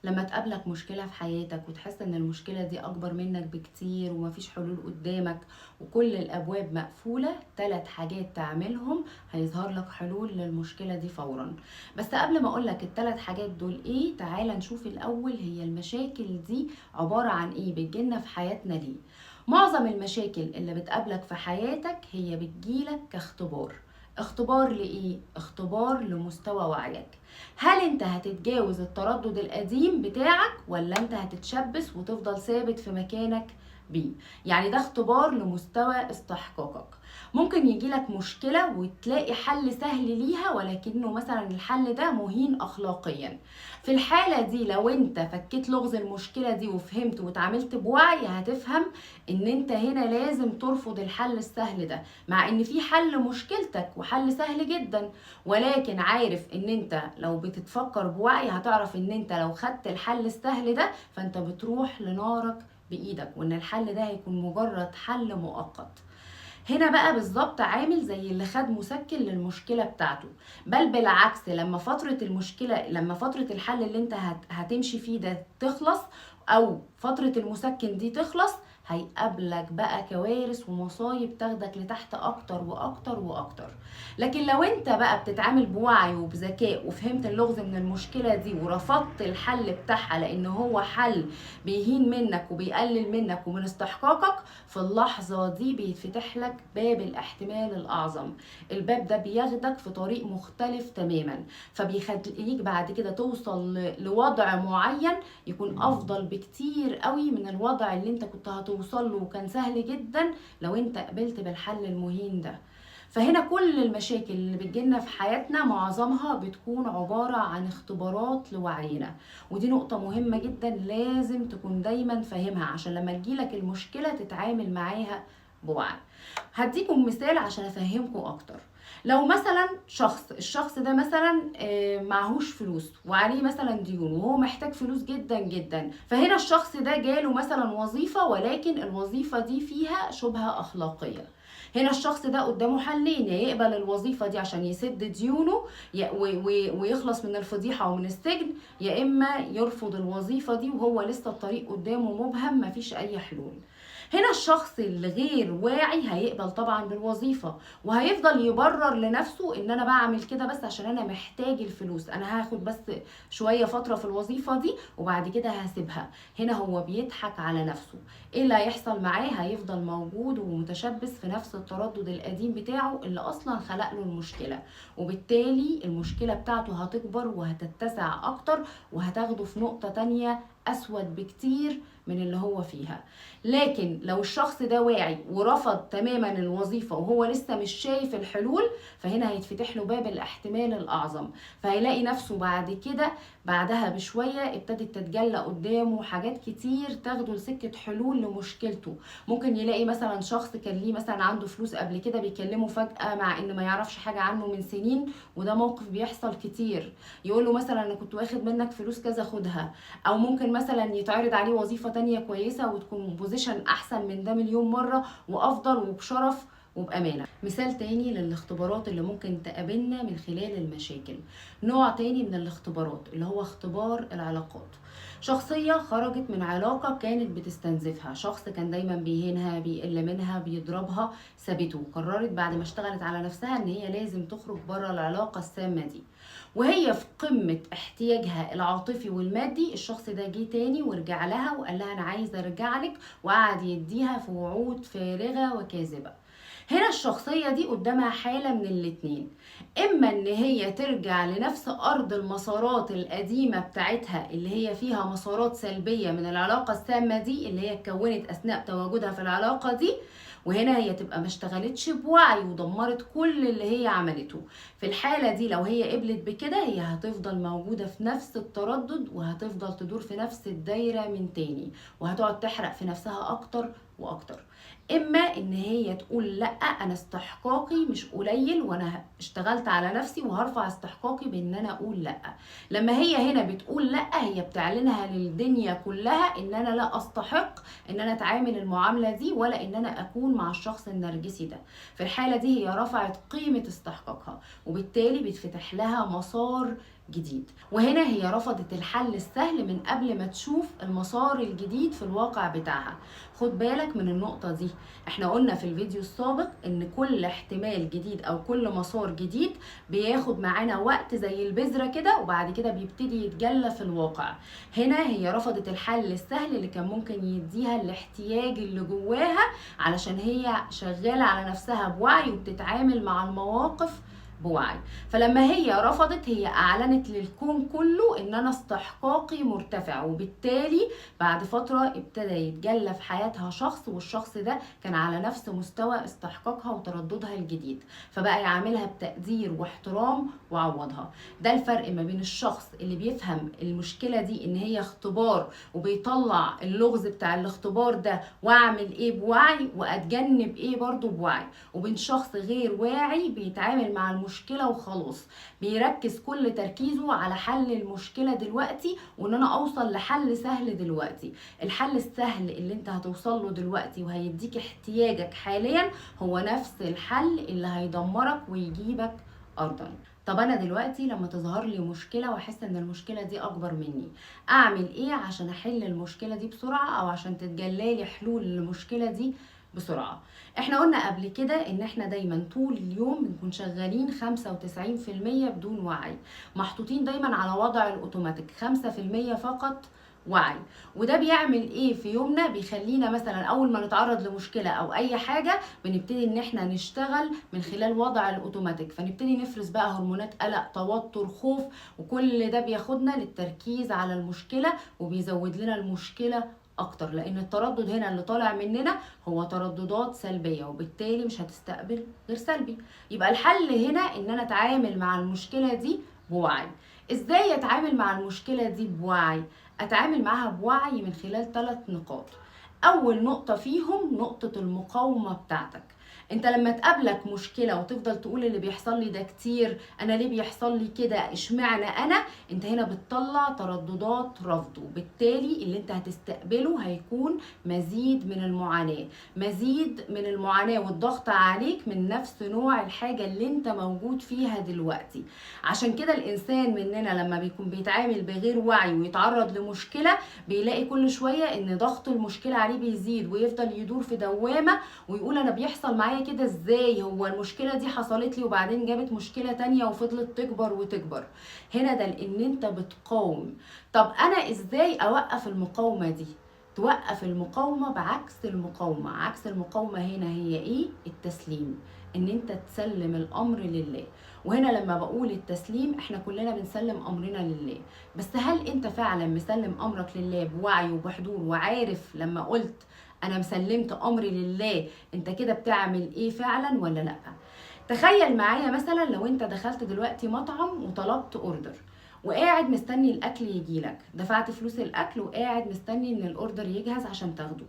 لما تقابلك مشكلة في حياتك وتحس ان المشكلة دي اكبر منك بكتير ومفيش حلول قدامك وكل الابواب مقفولة، 3 حاجات تعملهم هيظهر لك حلول للمشكلة دي فورا. بس قبل ما اقولك ال3 حاجات دول ايه، تعال نشوف الاول هي المشاكل دي عبارة عن ايه، بتجيلنا في حياتنا ليه. معظم المشاكل اللي بتقابلك في حياتك هي بتجيلك كاختبار. اختبار لإيه؟ اختبار لمستوى وعيك. هل انت هتتجاوز التردد القديم بتاعك ولا انت هتتشبث وتفضل ثابت في مكانك بيه؟ يعني ده اختبار لمستوى استحقاقك. ممكن يجيلك مشكلة وتلاقي حل سهل ليها، ولكنه مثلا الحل ده مهين اخلاقيا. في الحالة دي لو انت فكيت لغز المشكلة دي وفهمت وتعاملت بوعي، هتفهم ان انت هنا لازم ترفض الحل السهل ده، مع ان في حل مشكلتك وحل سهل جدا. ولكن عارف ان انت لو بتتفكر بوعي هتعرف ان انت لو خدت الحل السهل ده فانت بتروح لنارك بايدك، وان الحل ده هيكون مجرد حل مؤقت. هنا بقى بالظبط عامل زي اللي خد مسكن للمشكلة بتاعته. بل بالعكس، لما فترة الحل اللي انت هتمشي فيه ده تخلص، او فترة المسكن دي تخلص، هيقابلك بقى كوارث ومصايب تاخدك لتحت اكتر واكتر واكتر. لكن لو انت بقى بتتعامل بوعي وبذكاء وفهمت اللغز من المشكلة دي ورفضت الحل بتاعها لان هو حل بيهين منك وبيقلل منك ومن استحقاقك، في اللحظة دي بيتفتح لك باب الاحتمال الأعظم. الباب ده بياخدك في طريق مختلف تماما، فبيخليك بعد كده توصل لوضع معين يكون أفضل بكتير قوي من الوضع اللي انت كنت هتوصل له وكان سهل جدا لو انت قبلت بالحل المهين ده. فهنا كل المشاكل اللي بتجيلنا في حياتنا معظمها بتكون عبارة عن اختبارات لوعينا. ودي نقطة مهمة جدا لازم تكون دايما فاهمها عشان لما تجيلك المشكلة تتعامل معاها بوعي. هديكم مثال عشان افهمكم اكتر. لو مثلا الشخص ده مثلا معهوش فلوس وعليه مثلا ديون وهو محتاج فلوس جدا جدا، فهنا الشخص ده جاله مثلا وظيفة ولكن الوظيفة دي فيها شبهة أخلاقية. هنا الشخص ده قدامه حلين: يا يقبل الوظيفة دي عشان يسد ديونه ويخلص من الفضيحة ومن السجن، يا إما يرفض الوظيفة دي وهو لسه الطريق قدامه مبهم مفيش أي حلول. هنا الشخص الغير واعي هيقبل طبعا بالوظيفة وهيفضل يبرر لنفسه ان انا بعمل كده بس عشان انا محتاج الفلوس، انا هاخد بس شوية فترة في الوظيفة دي وبعد كده هسيبها. هنا هو بيضحك على نفسه. ايه اللي هيحصل معاه؟ هيفضل موجود ومتشبث في نفس التردد القديم بتاعه اللي اصلا خلق له المشكلة، وبالتالي المشكلة بتاعته هتكبر وهتتسع اكتر وهتاخده في نقطة تانية اسود بكتير من اللي هو فيها. لكن لو الشخص ده واعي ورفض تماما الوظيفة وهو لسه مش شايف الحلول، فهنا هيتفتح له باب الاحتمال الأعظم، فهيلاقي نفسه بعد كده بعدها بشوية ابتدت تتجلى قدامه حاجات كتير تاخده لسكة حلول لمشكلته. ممكن يلاقي مثلا شخص كان ليه مثلا عنده فلوس قبل كده بيكلمه فجأة مع ان ما يعرفش حاجة عنه من سنين، وده موقف بيحصل كتير. يقول له مثلا انا كنت واخد منك فلوس كذا خدها. او ممكن مثلا يتعرض عليه وظيفة تانية كويسة وتكون بوزيشن احسن من ده مليون مرة وافضل وبشرف وبأمانة. مثال تاني للاختبارات اللي ممكن تقابلنا من خلال المشاكل: نوع تاني من الاختبارات اللي هو اختبار العلاقات. شخصية خرجت من علاقة كانت بتستنزفها، شخص كان دايما بيهينها بيقل منها بيضربها، سابته وقررت بعد ما اشتغلت على نفسها ان هي لازم تخرج بره العلاقة السامة دي. وهي في قمة احتياجها العاطفي والمادي، الشخص ده جه تاني ورجع لها وقال لها انا عايز ارجع لك، وقعد يديها في وعود فارغة وكاذبة. هنا الشخصية دي قدامها حالة من الاتنين: اما ان هي ترجع لنفس ارض المسارات القديمة بتاعتها اللي هي فيها مسارات سلبية من العلاقة السامة دي اللي هي اتكونت اثناء تواجدها في العلاقة دي، وهنا هي تبقى ما اشتغلتش بوعي ودمرت كل اللي هي عملته. في الحالة دي لو هي قبلت بكده هي هتفضل موجودة في نفس التردد وهتفضل تدور في نفس الدايرة من تاني، وهتقعد تحرق في نفسها اكتر واكتر. اما ان هي تقول لا، انا استحقاقي مش قليل وانا اشتغلت على نفسي وهرفع استحقاقي بان انا اقول لا. لما هي هنا بتقول لا هي بتعلنها للدنيا كلها ان انا لا استحق ان انا اتعامل المعاملة دي ولا ان انا اكون مع الشخص النرجسي ده. في الحالة دي هي رفعت قيمة استحقاقها وبالتالي بيتفتح لها مسار جديد. وهنا هي رفضت الحل السهل من قبل ما تشوف المسار الجديد في الواقع بتاعها. خد بالك من النقطة دي. احنا قلنا في الفيديو السابق ان كل احتمال جديد او كل مسار جديد بياخد معانا وقت زي البذرة كده، وبعد كده بيبتدي يتجلى في الواقع. هنا هي رفضت الحل السهل اللي كان ممكن يديها الاحتياج اللي جواها، علشان هي شغالة على نفسها بوعي وبتتعامل مع المواقف بوعي. فلما هي رفضت، هي اعلنت للكون كله ان انا استحقاقي مرتفع، وبالتالي بعد فترة ابتدى يتجلى في حياتها شخص، والشخص ده كان على نفس مستوى استحقاقها وترددها الجديد، فبقى يعاملها بتقدير واحترام وعوضها. ده الفرق ما بين الشخص اللي بيفهم المشكلة دي ان هي اختبار وبيطلع اللغز بتاع الاختبار ده واعمل ايه بوعي واتجنب ايه برضو بوعي، وبين شخص غير واعي بيتعامل مع المشكلة وخلاص، بيركز كل تركيزه على حل المشكلة دلوقتي، وان انا اوصل لحل سهل دلوقتي. الحل السهل اللي انت هتوصل له دلوقتي وهيديك احتياجك حاليا هو نفس الحل اللي هيدمرك ويجيبك ارضا. طب انا دلوقتي لما تظهر لي مشكلة واحس ان المشكلة دي اكبر مني، اعمل ايه عشان احل المشكلة دي بسرعة، او عشان تتجلى لي حلول للمشكلة دي بسرعة؟ احنا قلنا قبل كده ان احنا دايما طول اليوم بنكون شغالين 95% بدون وعي، محطوطين دايما على وضع الاوتوماتيك، 5% فقط وعي. وده بيعمل ايه في يومنا؟ بيخلينا مثلا اول ما نتعرض لمشكلة او اي حاجة بنبتدي ان احنا نشتغل من خلال وضع الاوتوماتيك، فنبتدي نفرز بقى هرمونات قلق، توتر، خوف، وكل ده بياخدنا للتركيز على المشكلة وبيزود لنا المشكلة اكتر، لان التردد هنا اللي طالع مننا هو ترددات سلبية، وبالتالي مش هتستقبل غير سلبي. يبقى الحل هنا ان انا اتعامل مع المشكلة دي بوعي. ازاي اتعامل مع المشكلة دي بوعي؟ اتعامل معاها بوعي من خلال 3 نقاط. اول نقطة فيهم نقطة المقاومة بتاعتك. انت لما تقابلك مشكلة وتفضل تقول اللي بيحصل لي ده كتير، انا ليه بيحصل لي كده، اشمعنى انا، انت هنا بتطلع ترددات رفض، وبالتالي اللي انت هتستقبله هيكون مزيد من المعاناة، مزيد من المعاناة والضغط عليك من نفس نوع الحاجة اللي انت موجود فيها دلوقتي. عشان كده الانسان مننا لما بيكون بيتعامل بغير وعي ويتعرض لمشكلة، بيلاقي كل شوية ان ضغط المشكلة عليه بيزيد، ويفضل يدور في دوامة ويقول انا بيحصل معايا كده ازاي، هو المشكلة دي حصلت لي وبعدين جابت مشكلة تانية وفضلت تكبر وتكبر. هنا ده لان انت بتقاوم. طب انا ازاي اوقف المقاومة دي؟ توقف المقاومة بعكس المقاومة. عكس المقاومة هنا هي ايه؟ التسليم، ان انت تسلم الامر لله. وهنا لما بقول التسليم، احنا كلنا بنسلم امرنا لله، بس هل انت فعلا مسلم امرك لله بوعي وبحضور وعارف لما قلت انا مسلمت امري لله انت كده بتعمل ايه فعلا ولا لا؟ تخيل معايا مثلا لو انت دخلت دلوقتي مطعم وطلبت اوردر، وقاعد مستني الاكل يجيلك، دفعت فلوس الاكل وقاعد مستني ان الاوردر يجهز عشان تاخده.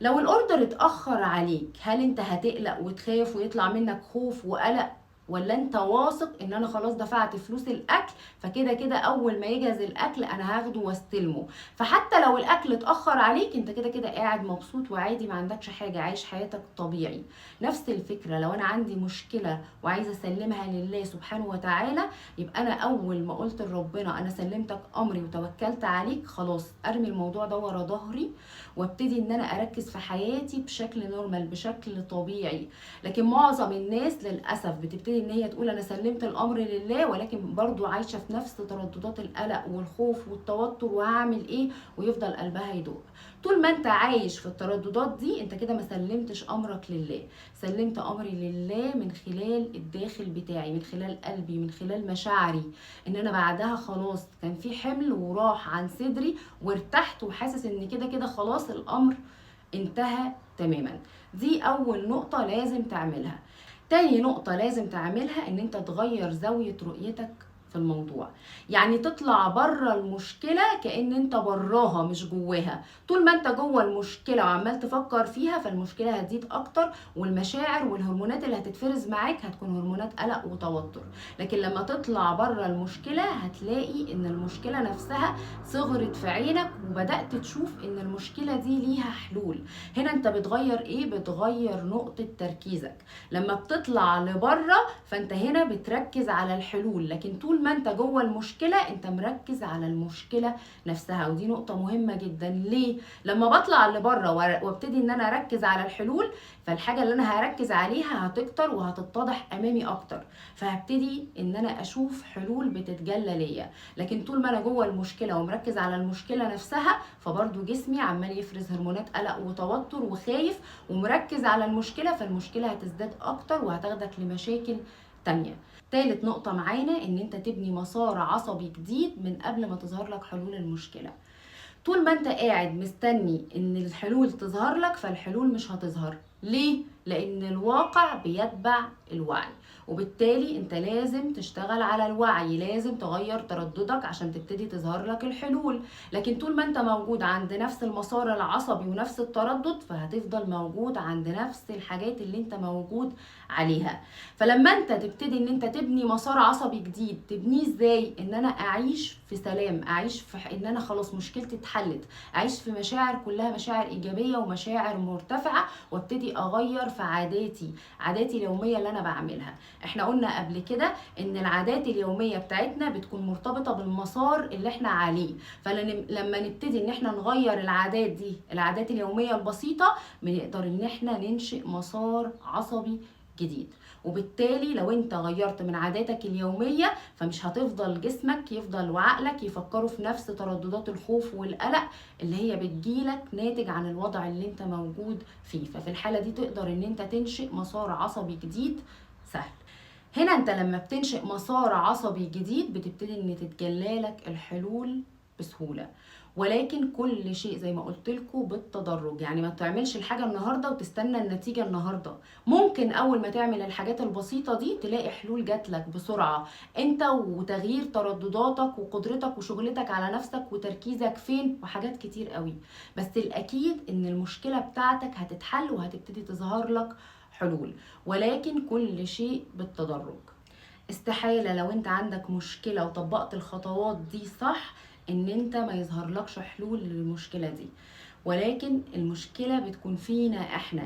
لو الاوردر اتاخر عليك، هل انت هتقلق وتخاف ويطلع منك خوف وقلق، ولا انت واثق ان انا خلاص دفعت فلوس الاكل فكده كده اول ما يجهز الاكل انا هاخده واستلمه، فحتى لو الاكل اتاخر عليك انت كده كده قاعد مبسوط وعادي، ما عندكش حاجه، عايش حياتك طبيعي؟ نفس الفكره، لو انا عندي مشكله وعايزه اسلمها لله سبحانه وتعالى، يبقى انا اول ما قلت لربنا انا سلمتك امري وتوكلت عليك، خلاص ارمي الموضوع ده ورا ظهري وابتدي ان انا اركز في حياتي بشكل نورمال، بشكل طبيعي. لكن معظم الناس للاسف بتبتدي ان هي تقول انا سلمت الامر لله، ولكن برضو عايشه في نفس ترددات القلق والخوف والتوتر وهعمل ايه، ويفضل قلبها يدق. طول ما انت عايش في الترددات دي انت كده ما سلمتش امرك لله. سلمت امري لله من خلال الداخل بتاعي، من خلال قلبي، من خلال مشاعري، ان انا بعدها خلاص كان في حمل وراح عن صدري وارتحت وحاسس ان كده كده خلاص الامر انتهى تماما. دي اول نقطة لازم تعملها. تاني نقطة لازم تعملها ان انت تغير زاوية رؤيتك في الموضوع، يعني تطلع بره المشكلة كأن انت براها مش جواها. طول ما انت جوه المشكلة وعمال تفكر فيها فالمشكلة هتزيد اكتر، والمشاعر والهرمونات اللي هتتفرز معاك هتكون هرمونات قلق وتوتر. لكن لما تطلع بره المشكلة هتلاقي ان المشكلة نفسها صغرت في عينك وبدأت تشوف ان المشكلة دي ليها حلول. هنا انت بتغير ايه؟ بتغير نقطة تركيزك. لما بتطلع لبره فانت هنا بتركز على الحلول، لكن طول طول ما انت جوه المشكله انت مركز على المشكله نفسها. ودي نقطه مهمه جدا. ليه؟ لما بطلع لبره وابتدي ان انا اركز على الحلول، فالحاجه اللي انا هركز عليها هتكتر وهتتضح امامي اكتر، فهبتدي ان انا اشوف حلول بتتجلى ليا. لكن طول ما انا جوه المشكله ومركز على المشكله نفسها، فبرضو جسمي عمال يفرز هرمونات قلق وتوتر وخايف ومركز على المشكله، فالمشكله هتزداد اكتر وهتاخدك لمشاكل تانية. تالت نقطة معانا ان انت تبني مسار عصبي جديد من قبل ما تظهر لك حلول المشكلة. طول ما انت قاعد مستني ان الحلول تظهر لك، فالحلول مش هتظهر. ليه؟ لان الواقع بيتبع الوعي، وبالتالي انت لازم تشتغل على الوعي، لازم تغير ترددك عشان تبتدي تظهر لك الحلول. لكن طول ما انت موجود عند نفس المسار العصبي ونفس التردد، فهتفضل موجود عند نفس الحاجات اللي انت موجود عليها. فلما انت تبتدي ان انت تبني مسار عصبي جديد، تبنيه ازاي؟ ان انا اعيش في سلام، اعيش في ان انا خلاص مشكلتي اتحلت، اعيش في مشاعر كلها مشاعر ايجابيه ومشاعر مرتفعه، وابتدي اغير في عاداتي اليوميه اللي انا بعملها. احنا قلنا قبل كده ان العادات اليوميه بتاعتنا بتكون مرتبطه بالمسار اللي احنا عليه. فلما نبتدي ان احنا نغير العادات دي، العادات اليوميه البسيطه، بنقدر ان احنا ننشئ مسار عصبي جديد. وبالتالي لو انت غيرت من عاداتك اليومية، فمش هتفضل جسمك يفضل وعقلك يفكروا في نفس ترددات الخوف والقلق اللي هي بتجيلك ناتج عن الوضع اللي انت موجود فيه. ففي الحالة دي تقدر ان انت تنشئ مسار عصبي جديد سهل. هنا انت لما بتنشئ مسار عصبي جديد بتبتدي ان تتجلالك الحلول بسهولة. ولكن كل شيء زي ما قلت لكم بالتدرج. يعني ما تعملش الحاجة النهاردة وتستنى النتيجة النهاردة. ممكن اول ما تعمل الحاجات البسيطة دي تلاقي حلول جاتلك بسرعة، انت وتغيير تردداتك وقدرتك وشغلتك على نفسك وتركيزك فين وحاجات كتير قوي. بس الاكيد ان المشكلة بتاعتك هتتحل وهتبتدي تظهر لك حلول. ولكن كل شيء بالتدرج. استحالة لو انت عندك مشكلة وطبقت الخطوات دي صح ان انت ما يظهرلكش حلول للمشكلة دي. ولكن المشكلة بتكون فينا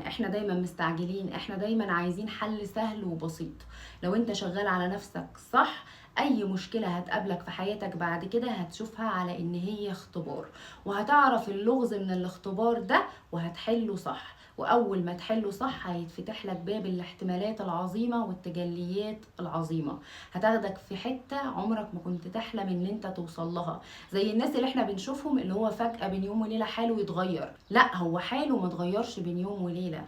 احنا دايما مستعجلين، احنا دايما عايزين حل سهل وبسيط. لو انت شغال على نفسك صح، اي مشكلة هتقابلك في حياتك بعد كده هتشوفها على ان هي اختبار، وهتعرف اللغز من الاختبار ده وهتحله صح. واول ما تحله صح هيتفتح لك باب الاحتمالات العظيمة والتجليات العظيمة، هتاخدك في حتة عمرك ما كنت تحلم ان انت توصل لها. زي الناس اللي احنا بنشوفهم اللي هو فجأة بين يوم وليلة حاله يتغير. لا، هو حاله ما اتغيرش بين يوم وليلة،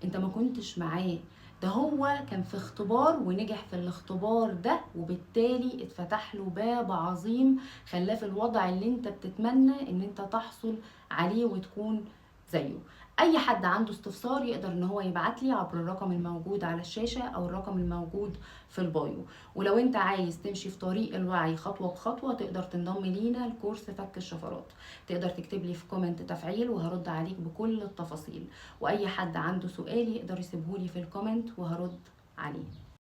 انت ما كنتش معاه. ده هو كان في اختبار ونجح في الاختبار ده، وبالتالي اتفتح له باب عظيم خلاه في الوضع اللي انت بتتمنى ان انت تحصل عليه وتكون زيه. اي حد عنده استفسار يقدر ان هو يبعت لي عبر الرقم الموجود على الشاشة او الرقم الموجود في البايو. ولو انت عايز تمشي في طريق الوعي خطوة بخطوة، تقدر تنضم لينا لكورس فك الشفرات. تقدر تكتب لي في كومنت تفعيل وهرد عليك بكل التفاصيل. واي حد عنده سؤال يقدر يسيبهولي في الكومنت وهرد عليه.